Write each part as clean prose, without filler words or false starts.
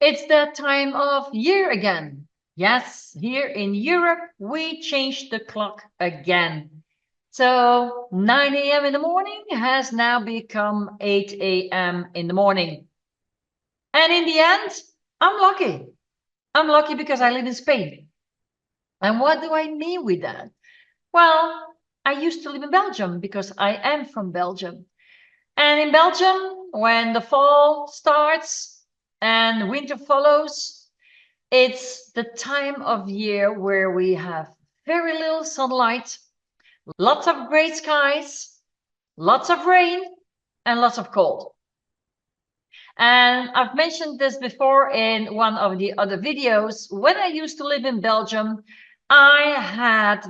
It's that time of year again. Yes, here in Europe, we changed the clock again. So 9 a.m. in the morning has now become 8 a.m. in the morning. And in the end, I'm lucky. I'm lucky because I live in Spain. And what do I mean with that? Well, I used to live in Belgium because I am from Belgium. And in Belgium, when the fall starts and winter follows, it's the time of year where we have very little sunlight, lots of gray skies, lots of rain, and lots of cold. And I've mentioned this before in one of the other videos. When I used to live in Belgium, I had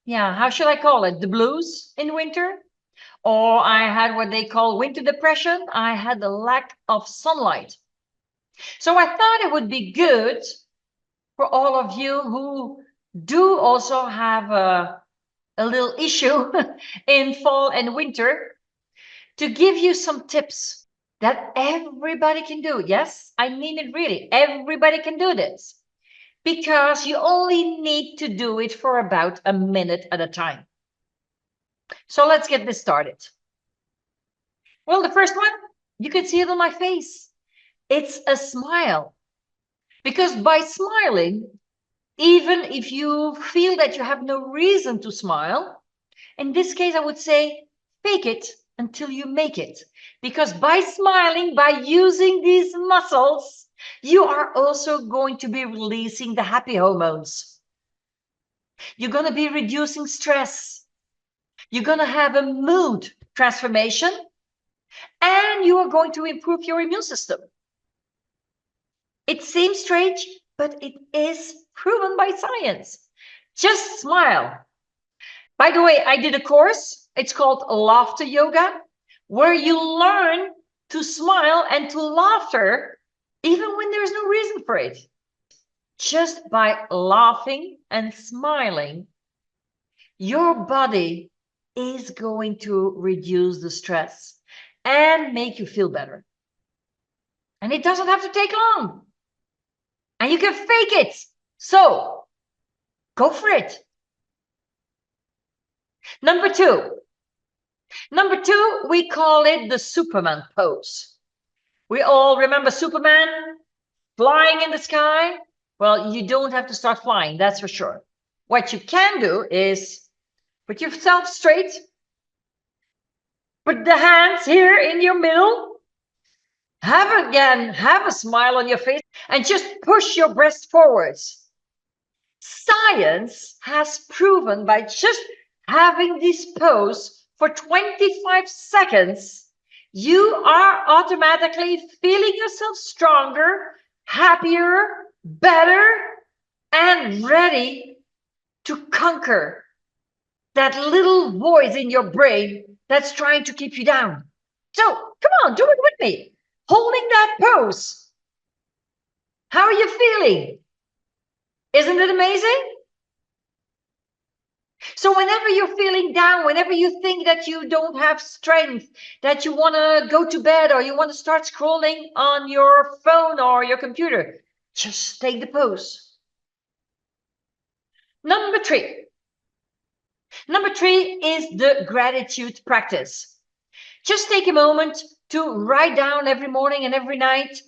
how should I call it? The blues in winter. Or I had what they call winter depression. I had the lack of sunlight. So I thought it would be good for all of you who do also have a little issue in fall and winter to give you some tips that everybody can do. Yes, I mean it really. Everybody can do this because you only need to do it for about a minute at a time. So let's get this started. Well, the first one, you can see it on my face. It's a smile. Because by smiling, even if you feel that you have no reason to smile, in this case, I would say, fake it until you make it. Because by smiling, by using these muscles, you are also going to be releasing the happy hormones. You're going to be reducing stress. You're going to have a mood transformation. And you are going to improve your immune system. It seems strange, but it is proven by science. Just smile. By the way, I did a course. It's called Laughter Yoga, where you learn to smile and to laughter even when there's no reason for it. Just by laughing and smiling, your body is going to reduce the stress and make you feel better. And it doesn't have to take long. And you can fake it. So go for it. Number two, we call it the Superman pose. We all remember Superman flying in the sky. Well, you don't have to start flying, that's for sure. What you can do is put yourself straight, put the hands here in your middle, have a smile on your face, and just push your breast forwards. Science has proven by just having this pose for 25 seconds, you are automatically feeling yourself stronger, happier, better, and ready to conquer that little voice in your brain that's trying to keep you down. So come on, do it with me. Holding that pose. How are you feeling? Isn't it amazing? So whenever you're feeling down, whenever you think that you don't have strength, that you want to go to bed or you want to start scrolling on your phone or your computer, just take the pose. Number three is the gratitude practice. Just take a moment to write down every morning and every night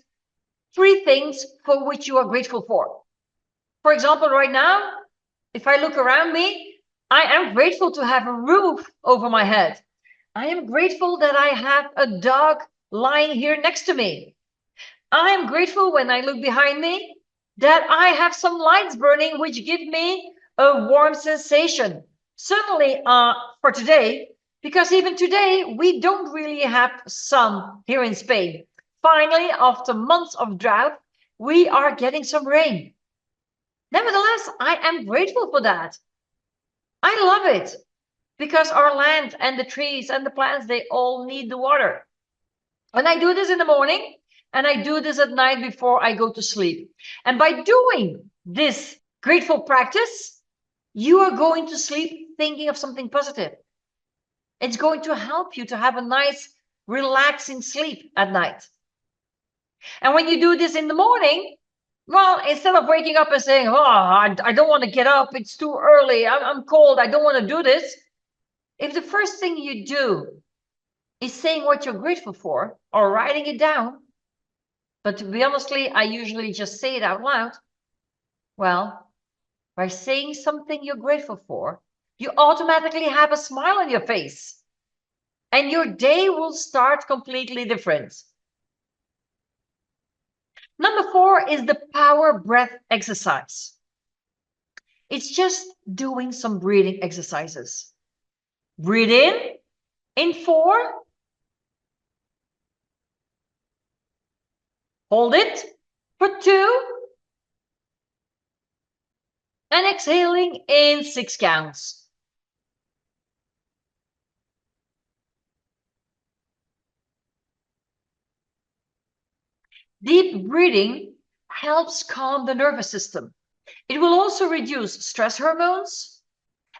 3 things for which you are grateful for. For example, right now, if I look around me, I am grateful to have a roof over my head. I am grateful that I have a dog lying here next to me. I am grateful when I look behind me that I have some lights burning, which give me a warm sensation. Certainly for today, because even today, we don't really have sun here in Spain. Finally, after months of drought, we are getting some rain. Nevertheless, I am grateful for that. I love it because our land and the trees and the plants, they all need the water. And I do this in the morning and I do this at night before I go to sleep. And by doing this grateful practice, you are going to sleep thinking of something positive. It's going to help you to have a nice, relaxing sleep at night. And when you do this in the morning, well, instead of waking up and saying, oh, I don't want to get up, it's too early, I'm cold, I don't want to do this. If the first thing you do is saying what you're grateful for or writing it down, but to be honestly, I usually just say it out loud. Well, by saying something you're grateful for, you automatically have a smile on your face and your day will start completely different. Number 4 is the power breath exercise. It's just doing some breathing exercises. Breathe in 4. Hold it for 2. And exhaling in 6 counts. Deep breathing helps calm the nervous system. It will also reduce stress hormones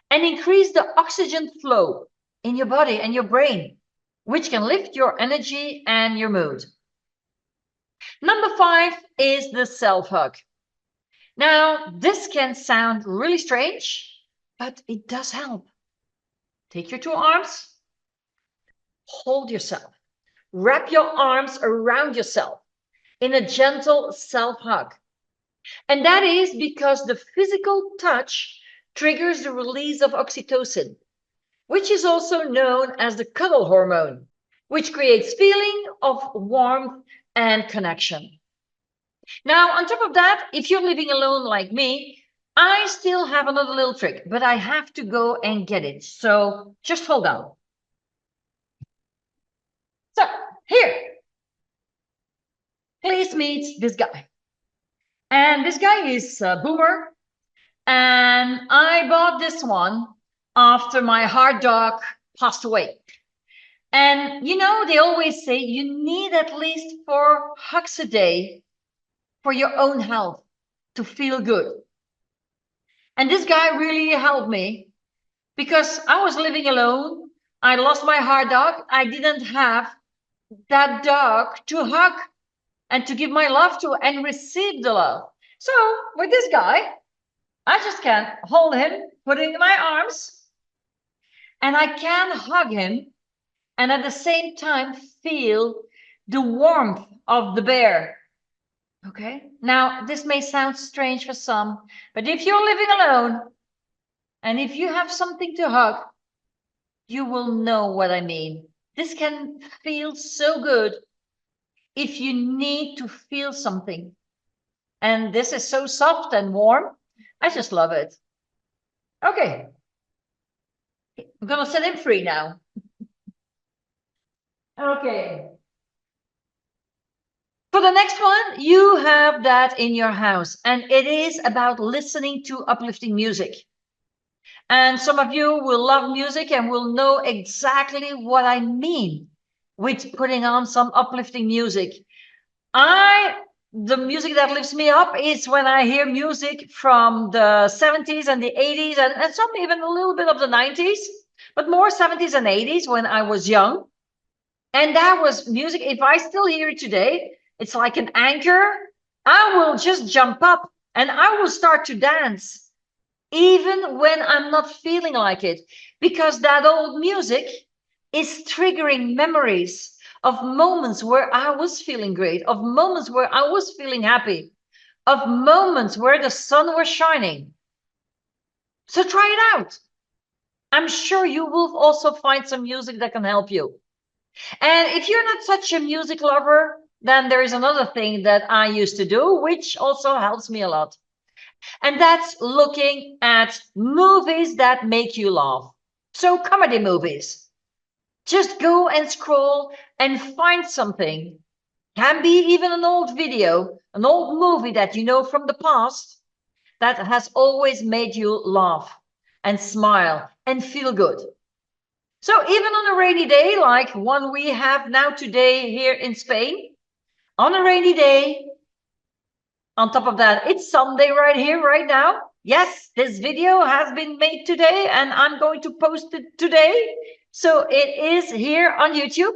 and increase the oxygen flow in your body and your brain, which can lift your energy and your mood. Number 5 is the self-hug. Now, this can sound really strange, but it does help. Take your 2 arms, hold yourself, wrap your arms around yourself in a gentle self-hug. And that is because the physical touch triggers the release of oxytocin, which is also known as the cuddle hormone, which creates feeling of warmth and connection. Now, on top of that, if you're living alone like me, I still have another little trick, but I have to go and get it. So just hold on. So here, please meet this guy. And this guy is Boomer. And I bought this one after my hard dog passed away. And you know, they always say you need at least 4 hugs a day for your own health to feel good. And this guy really helped me because I was living alone. I lost my hard dog. I didn't have that dog to hug and to give my love to and receive the love. So with this guy, I just can hold him, put him in my arms, and I can hug him and at the same time feel the warmth of the bear. Okay, now this may sound strange for some, but if you're living alone and if you have something to hug, you will know what I mean. This can feel so good if you need to feel something. And this is so soft and warm. I just love it. Okay, I'm gonna set him free now. Okay. For the next one, you have that in your house, and it is about listening to uplifting music. And some of you will love music and will know exactly what I mean with putting on some uplifting music. The music that lifts me up is when I hear music from the 70s and the 80s and some even a little bit of the 90s, but more 70s and 80s when I was young. And that was music. If I still hear it today, it's like an anchor. I will just jump up and I will start to dance, even when I'm not feeling like it, because that old music is triggering memories of moments where I was feeling great, of moments where I was feeling happy, of moments where the sun was shining. So try it out. I'm sure you will also find some music that can help you. And if you're not such a music lover, then there is another thing that I used to do, which also helps me a lot. And that's looking at movies that make you laugh. So comedy movies. Just go and scroll and find something. Can be even an old video, an old movie that you know from the past that has always made you laugh and smile and feel good. So even on a rainy day, like one we have now today here in Spain, on a rainy day, on top of that, it's Sunday right here, right now. Yes, this video has been made today and I'm going to post it today. So it is here on YouTube.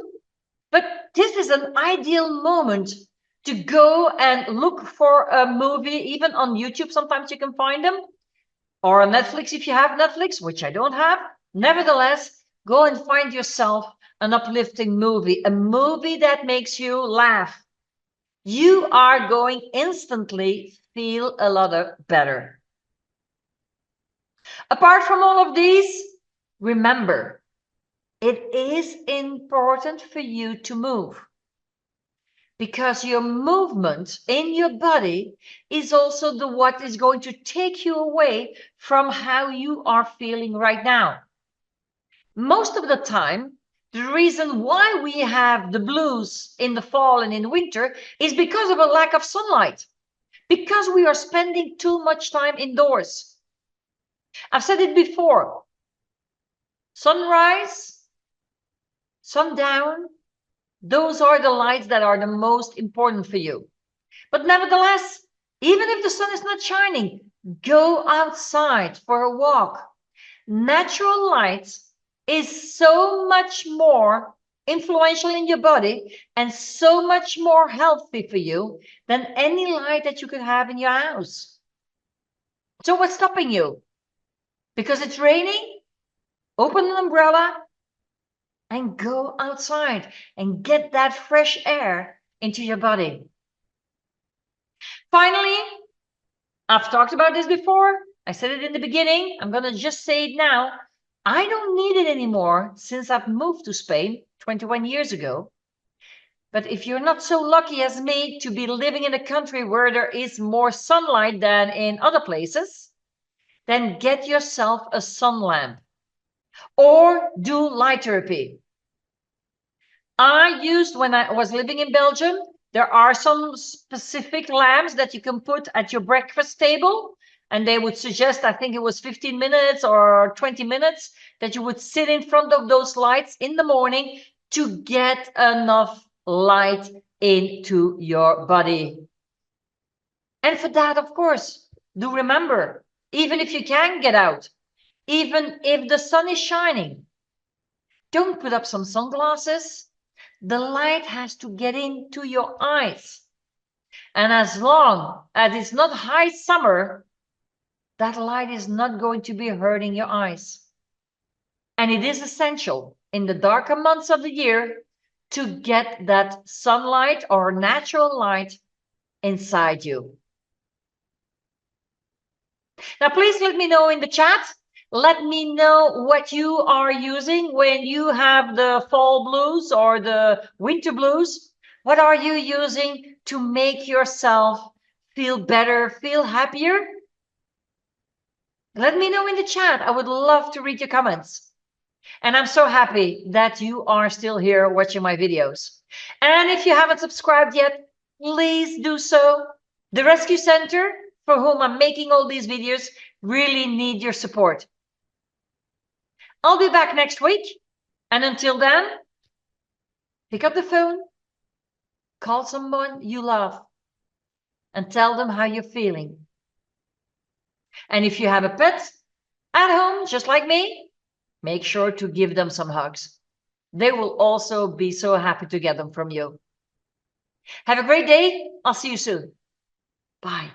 But this is an ideal moment to go and look for a movie, even on YouTube. Sometimes you can find them, or on Netflix if you have Netflix, which I don't have. Nevertheless, go and find yourself an uplifting movie, a movie that makes you laugh. You are going instantly feel a lot better. Apart from all of these, remember, it is important for you to move, because your movement in your body is also the what is going to take you away from how you are feeling right now. Most of the time, the reason why we have the blues in the fall and in winter is because of a lack of sunlight, because we are spending too much time indoors. I've said it before, sunrise, sundown, those are the lights that are the most important for you. But nevertheless, even if the sun is not shining, go outside for a walk. Natural light is so much more influential in your body and so much more healthy for you than any light that you could have in your house. So what's stopping you? Because it's raining? Open an umbrella and go outside and get that fresh air into your body. Finally, I've talked about this before. I said it in the beginning. I'm going to just say it now. I don't need it anymore since I've moved to Spain 21 years ago. But if you're not so lucky as me to be living in a country where there is more sunlight than in other places, then get yourself a sun lamp or do light therapy. I used, when I was living in Belgium, there are some specific lamps that you can put at your breakfast table. And they would suggest, I think it was 15 minutes or 20 minutes, that you would sit in front of those lights in the morning to get enough light into your body. And for that, of course, do remember, even if you can get out, even if the sun is shining, don't put up some sunglasses. The light has to get into your eyes. And as long as it's not high summer, that light is not going to be hurting your eyes. And it is essential in the darker months of the year to get that sunlight or natural light inside you. Now, please let me know in the chat. Let me know what you are using when you have the fall blues or the winter blues. What are you using to make yourself feel better, feel happier? Let me know in the chat. I would love to read your comments. And I'm so happy that you are still here watching my videos. And if you haven't subscribed yet, please do so. The Rescue Center, for whom I'm making all these videos, really need your support. I'll be back next week. And until then, pick up the phone, call someone you love, and tell them how you're feeling. And if you have a pet at home, just like me, make sure to give them some hugs. They will also be so happy to get them from you. Have a great day. I'll see you soon. Bye.